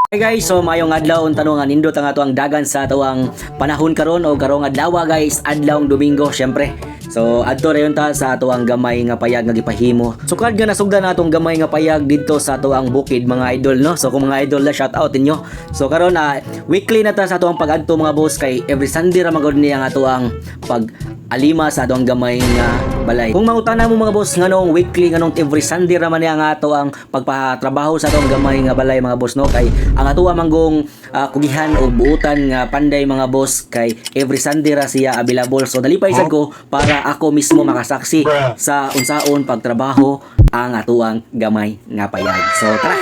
Hey guys, so mayong adlaw unta no nga nindot ang ato ang dagan sa ato ang panahon karon o karong adlaw guys, adlaw Domingo syempre. So adto rayon ta sa ato ang gamay nga payag nga gipahimo. Sukad nga nasugdan natong gamay nga payag didto sa ato ang bukid mga idol no. So kung mga idol la shout out inyo. So karon weekly na ta sa ato ang pag-adto mga boss kay every Sunday ra magud ni ang ato ang pag alima sa ato ang gamay nga balay. Kung mangutana mo mga boss nganong weekly nganong every Sunday ra man ni ang ato ang pagpatrabaho sa ato ang gamay nga balay mga boss no kay ang ato manggong kugihan o buutan nga panday mga boss kay every Sunday ra siya available. So dalipay sad ko para ako mismo makasaksi sa unsaon pagtrabaho ang atuang gamay nga payag. So tara.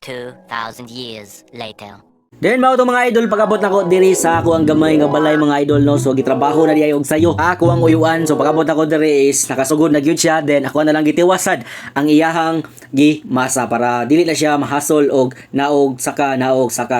2,000 years later. Then mao to mga idol pagabot nako diri sa ako ang gamay nga balay mga idol no. So gitrabaho na diay og sayo. Ako ang uyuan. So pagabot nako diri is nakasugod na gyud siya. Then ako na lang gitiwasad ang iyahang gimasa para dili na siya mahasol og naog saka.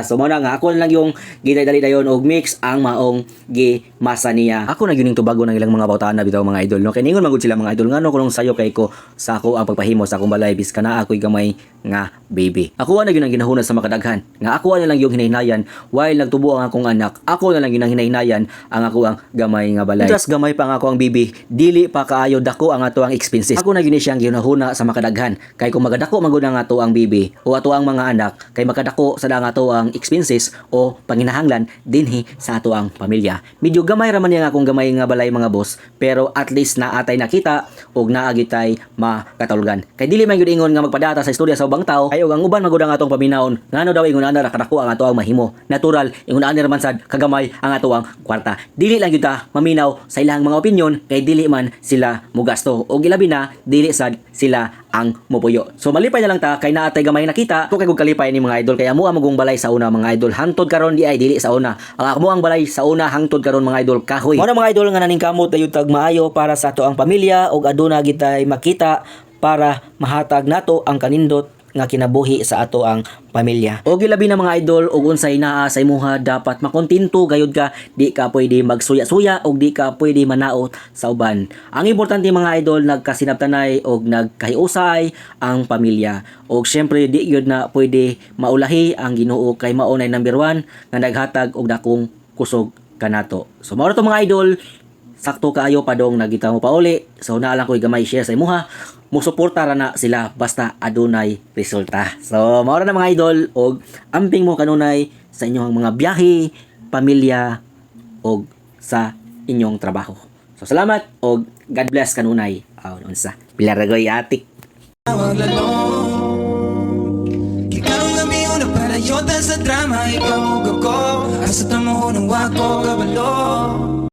So mao na nga ako na lang yung gidali dayon og mix ang maong gimasa niya. Ako na gyud ning tubago ng ilang mga bawtaan na bitaw mga idol no. Kay ningon magud sila mga idol ngano kunong sayo kay ko sa ako ang pagpahimo sa akong balay bis kana ako'y gamay nga baby. Ako na gyud ang ginahuna sa makadaghan. Nga ako na lang yung hinahinayan while nagtubo ang akong anak. Ako na lang yung hinahinayan ang ako ang gamay nga balay. Just gamay pa nga ako ang baby. Dili pa kaayo dako ang ato ang expenses. Ako na gyud siyang ginahuna sa makadaghan. Kay kung magadako magud ang ato ang baby o ato ang mga anak kay makadako sa dang ato ang expenses o panginahanglan dinhi sa ato ang pamilya. Medyo gamay ra man yang akong gamay nga balay mga boss, pero at least naatay nakita og naagi tay makatulgan. Kay dili man gyud ingon nga magpadata sa istorya sa ubang tao, ayo ang uban magud ang atong paminawon. Ngano daw ingon ana ra kadako ang ato ang mahimo. Natural ingon ana man sad kagamay ang ato ang kwarta. Dili lang gyud ta maminaw sa ilang mga opinyon kay dili man sila mugasto og ilabi na dili sad sila ang mupuyo. So malipay na lang ta kay naatay gamay nakita. So kay gug kalipay ni mga idol kay amo among balay sa una mga idol hangtod karon di ay dili sa una. Ang amo ang balay sa una hangtod karon mga idol kahoy. Mao na mga idol nga naningkamot dayon tag maayo para sa ato ang pamilya og aduna gitay makita para mahatag nato ang kanindot nga kinabuhi sa ato ang pamilya. O gilabi na mga idol og unsay naa sa imuha dapat makontento gayud ka, di ka pwede magsuya-suya og di ka pwede manaot sa uban. Ang importante mga idol nagkasinabtanay og nagkahiusay ang pamilya. Og syempre di gyud na pwede maulahi ang Ginoo kay mao nay number 1 nga naghatag og dakong kusog kanato. So mao to mga idol, sakto kaayo padong nagita mo pauli. So naa lang ko'y gamay share sa imuha. Musuporta ra na sila basta adunay resulta. So mao na mga idol og amping mo kanunay sa inyong mga biyahe, pamilya og sa inyong trabaho. So salamat og God bless kanunay. Unsa Pilaragoy atik. Ikarong kami una para yota sa drama. Ikaw ug ako asa tamo ng wako kabalo.